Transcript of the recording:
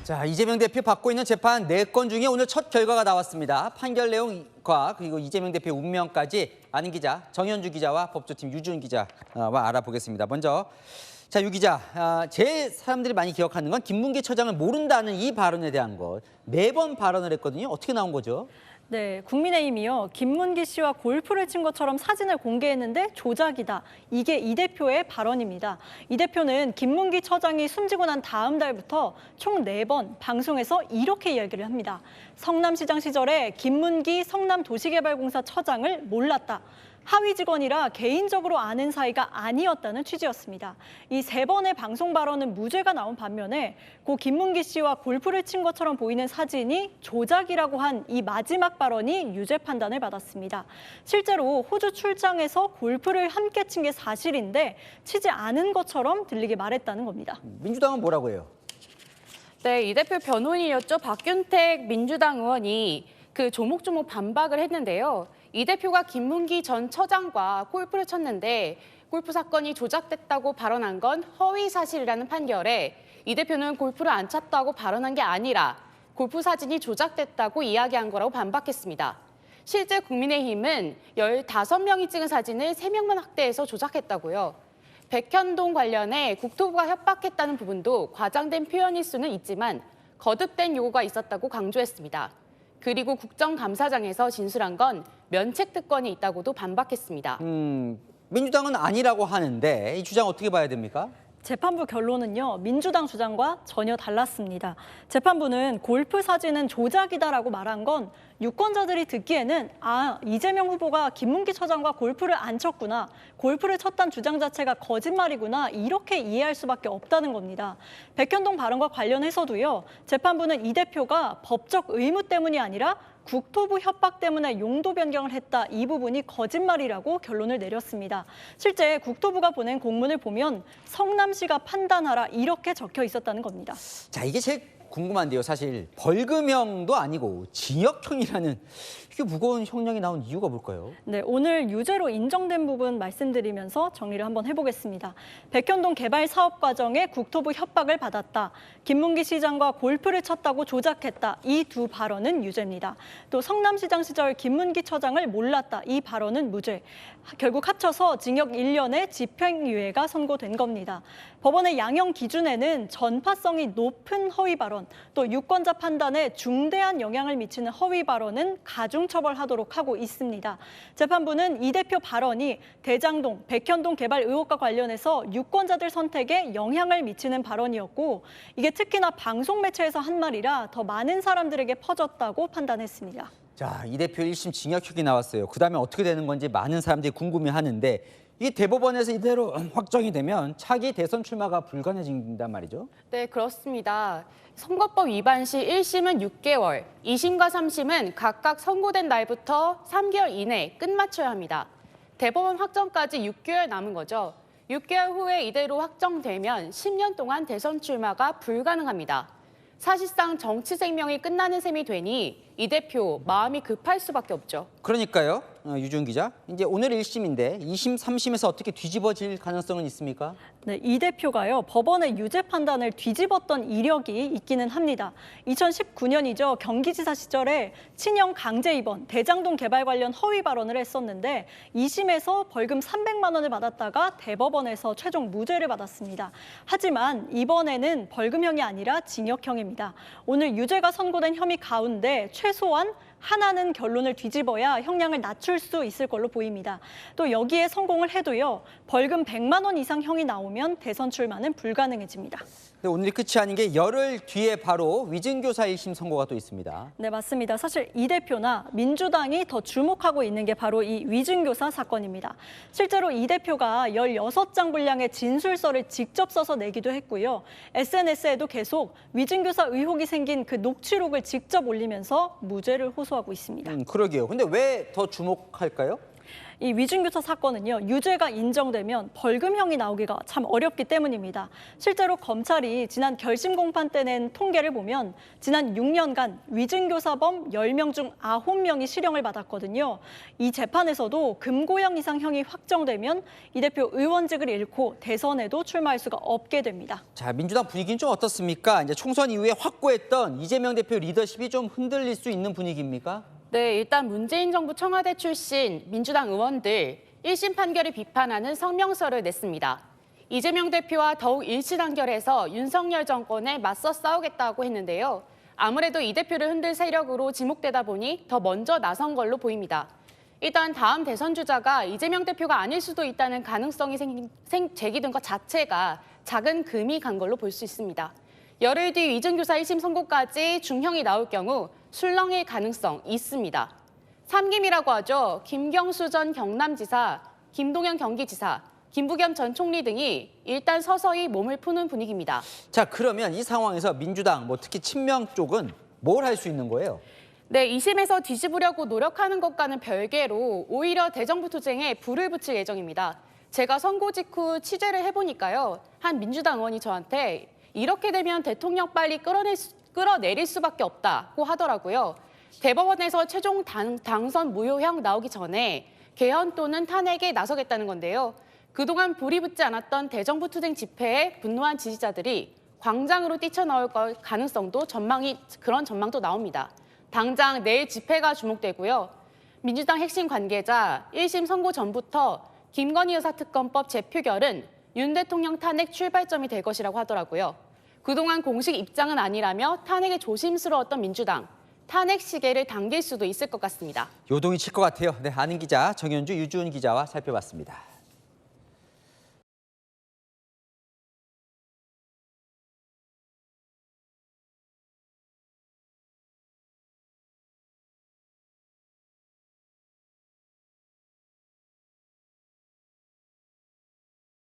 자, 이재명 대표 받고 있는 재판 4건 중에 오늘 첫 결과가 나왔습니다. 판결 내용과 그리고 이재명 대표의 운명까지 아는 기자 정현주 기자와 법조팀 유준 기자와 알아보겠습니다. 먼저 자, 유 기자, 제일 사람들이 많이 기억하는 건 김문기 처장을 모른다는 이 발언에 대한 것. 4번 발언을 했거든요. 어떻게 나온 거죠? 네, 국민의힘이요. 김문기 씨와 골프를 친 것처럼 사진을 공개했는데 조작이다. 이게 이 대표의 발언입니다. 이 대표는 김문기 처장이 숨지고 난 다음 달부터 총 4번 방송에서 이렇게 이야기를 합니다. 성남시장 시절에 김문기 성남도시개발공사 처장을 몰랐다. 하위 직원이라 개인적으로 아는 사이가 아니었다는 취지였습니다. 이 3번의 방송 발언은 무죄가 나온 반면에 고 김문기 씨와 골프를 친 것처럼 보이는 사진이 조작이라고 한 이 마지막 발언이 유죄 판단을 받았습니다. 실제로 호주 출장에서 골프를 함께 친 게 사실인데 치지 않은 것처럼 들리게 말했다는 겁니다. 민주당은 뭐라고 해요? 네, 이 대표 변호인이었죠. 박균택 민주당 의원이 조목조목 반박을 했는데요. 이 대표가 김문기 전 처장과 골프를 쳤는데 골프 사건이 조작됐다고 발언한 건 허위 사실이라는 판결에 이 대표는 골프를 안 쳤다고 발언한 게 아니라 골프 사진이 조작됐다고 이야기한 거라고 반박했습니다. 실제 국민의힘은 15명이 찍은 사진을 3명만 확대해서 조작했다고요. 백현동 관련해 국토부가 협박했다는 부분도 과장된 표현일 수는 있지만 거듭된 요구가 있었다고 강조했습니다. 그리고 국정감사장에서 진술한 건 면책 특권이 있다고도 반박했습니다. 민주당은 아니라고 하는데 이 주장 어떻게 봐야 됩니까? 재판부 결론은요, 민주당 주장과 전혀 달랐습니다. 재판부는 골프 사진은 조작이다라고 말한 건 유권자들이 듣기에는 이재명 후보가 김문기 처장과 골프를 안 쳤구나, 골프를 쳤다는 주장 자체가 거짓말이구나 이렇게 이해할 수밖에 없다는 겁니다. 백현동 발언과 관련해서도요, 재판부는 이 대표가 법적 의무 때문이 아니라 국토부 협박 때문에 용도 변경을 했다. 이 부분이 거짓말이라고 결론을 내렸습니다. 실제 국토부가 보낸 공문을 보면 성남시가 판단하라 이렇게 적혀 있었다는 겁니다. 자, 이게 제일 궁금한데요. 사실 벌금형도 아니고 징역형이라는 이게 무거운 형량이 나온 이유가 뭘까요? 네, 오늘 유죄로 인정된 부분 말씀드리면서 정리를 한번 해보겠습니다. 백현동 개발 사업 과정에 국토부 협박을 받았다. 김문기 시장과 골프를 쳤다고 조작했다. 이 두 발언은 유죄입니다. 또 성남시장 시절 김문기 처장을 몰랐다. 이 발언은 무죄. 결국 합쳐서 징역 1년의 집행유예가 선고된 겁니다. 법원의 양형 기준에는 전파성이 높은 허위 발언, 또 유권자 판단에 중대한 영향을 미치는 허위 발언은 가중처벌하도록 하고 있습니다. 재판부는 이 대표 발언이 대장동, 백현동 개발 의혹과 관련해서 유권자들 선택에 영향을 미치는 발언이었고 이게 특히나 방송 매체에서 한 말이라 더 많은 사람들에게 퍼졌다고 판단했습니다. 자, 이 대표 1심 징역형이 나왔어요. 그다음에 어떻게 되는 건지 많은 사람들이 궁금해하는데 이 대법원에서 이대로 확정이 되면 차기 대선 출마가 불가능해진단 말이죠? 네, 그렇습니다. 선거법 위반 시 1심은 6개월, 2심과 3심은 각각 선고된 날부터 3개월 이내에 끝마쳐야 합니다. 대법원 확정까지 6개월 남은 거죠. 6개월 후에 이대로 확정되면 10년 동안 대선 출마가 불가능합니다. 사실상 정치 생명이 끝나는 셈이 되니 이 대표 마음이 급할 수밖에 없죠. 그러니까요, 유준 기자. 이제 오늘 1심인데 2심, 3심에서 어떻게 뒤집어질 가능성은 있습니까? 네, 이 대표가요, 법원의 유죄 판단을 뒤집었던 이력이 있기는 합니다. 2019년이죠. 경기지사 시절에 친형 강제 입원, 대장동 개발 관련 허위 발언을 했었는데 2심에서 벌금 300만 원을 받았다가 대법원에서 최종 무죄를 받았습니다. 하지만 이번에는 벌금형이 아니라 징역형입니다. 오늘 유죄가 선고된 혐의 가운데 최소한 하나는 결론을 뒤집어야 형량을 낮출 수 있을 걸로 보입니다. 또 여기에 성공을 해도요, 벌금 100만 원 이상 형이 나오면 대선 출마는 불가능해집니다. 근데 오늘이 끝이 아닌 게 열흘 뒤에 바로 위증교사 1심 선고가 또 있습니다. 네, 맞습니다. 사실 이 대표나 민주당이 더 주목하고 있는 게 바로 이 위증교사 사건입니다. 실제로 이 대표가 16장 분량의 진술서를 직접 써서 내기도 했고요. SNS에도 계속 위증교사 의혹이 생긴 그 녹취록을 직접 올리면서 무죄를 호소하고 있습니다. 그러게요. 근데 왜 더 주목할까요? 이 위증교사 사건은요, 유죄가 인정되면 벌금형이 나오기가 참 어렵기 때문입니다. 실제로 검찰이 지난 결심 공판 때 낸 통계를 보면 지난 6년간 위증교사범 10명 중 9명이 실형을 받았거든요. 이 재판에서도 금고형 이상 형이 확정되면 이 대표 의원직을 잃고 대선에도 출마할 수가 없게 됩니다. 자, 민주당 분위기는 좀 어떻습니까? 이제 총선 이후에 확고했던 이재명 대표 리더십이 좀 흔들릴 수 있는 분위기입니까? 네, 일단 문재인 정부 청와대 출신 민주당 의원들 1심 판결을 비판하는 성명서를 냈습니다. 이재명 대표와 더욱 일치단결해서 윤석열 정권에 맞서 싸우겠다고 했는데요. 아무래도 이 대표를 흔들 세력으로 지목되다 보니 더 먼저 나선 걸로 보입니다. 일단 다음 대선 주자가 이재명 대표가 아닐 수도 있다는 가능성이 제기된 것 자체가 작은 금이 간 걸로 볼 수 있습니다. 열흘 뒤 위증교사 1심 선고까지 중형이 나올 경우 술렁일 가능성 있습니다. 3김이라고 하죠. 김경수 전 경남지사, 김동연 경기지사, 김부겸 전 총리 등이 일단 서서히 몸을 푸는 분위기입니다. 자, 그러면 이 상황에서 민주당, 특히 친명 쪽은 뭘 할 수 있는 거예요? 네, 2심에서 뒤집으려고 노력하는 것과는 별개로 오히려 대정부 투쟁에 불을 붙일 예정입니다. 제가 선고 직후 취재를 해보니까요. 한 민주당 의원이 저한테 이렇게 되면 대통령 빨리 끌어내릴 수밖에 없다고 하더라고요. 대법원에서 최종 당선 무효형 나오기 전에 개헌 또는 탄핵에 나서겠다는 건데요. 그동안 불이 붙지 않았던 대정부 투쟁 집회에 분노한 지지자들이 광장으로 뛰쳐나올 가능성도 그런 전망도 나옵니다. 당장 내일 집회가 주목되고요. 민주당 핵심 관계자 1심 선고 전부터 김건희 여사 특검법 재표결은 윤 대통령 탄핵 출발점이 될 것이라고 하더라고요. 그동안 공식 입장은 아니라며 탄핵에 조심스러웠던 민주당, 탄핵 시계를 당길 수도 있을 것 같습니다. 요동이 칠 것 같아요. 네, 아는 기자 정현주, 유주은 기자와 살펴봤습니다.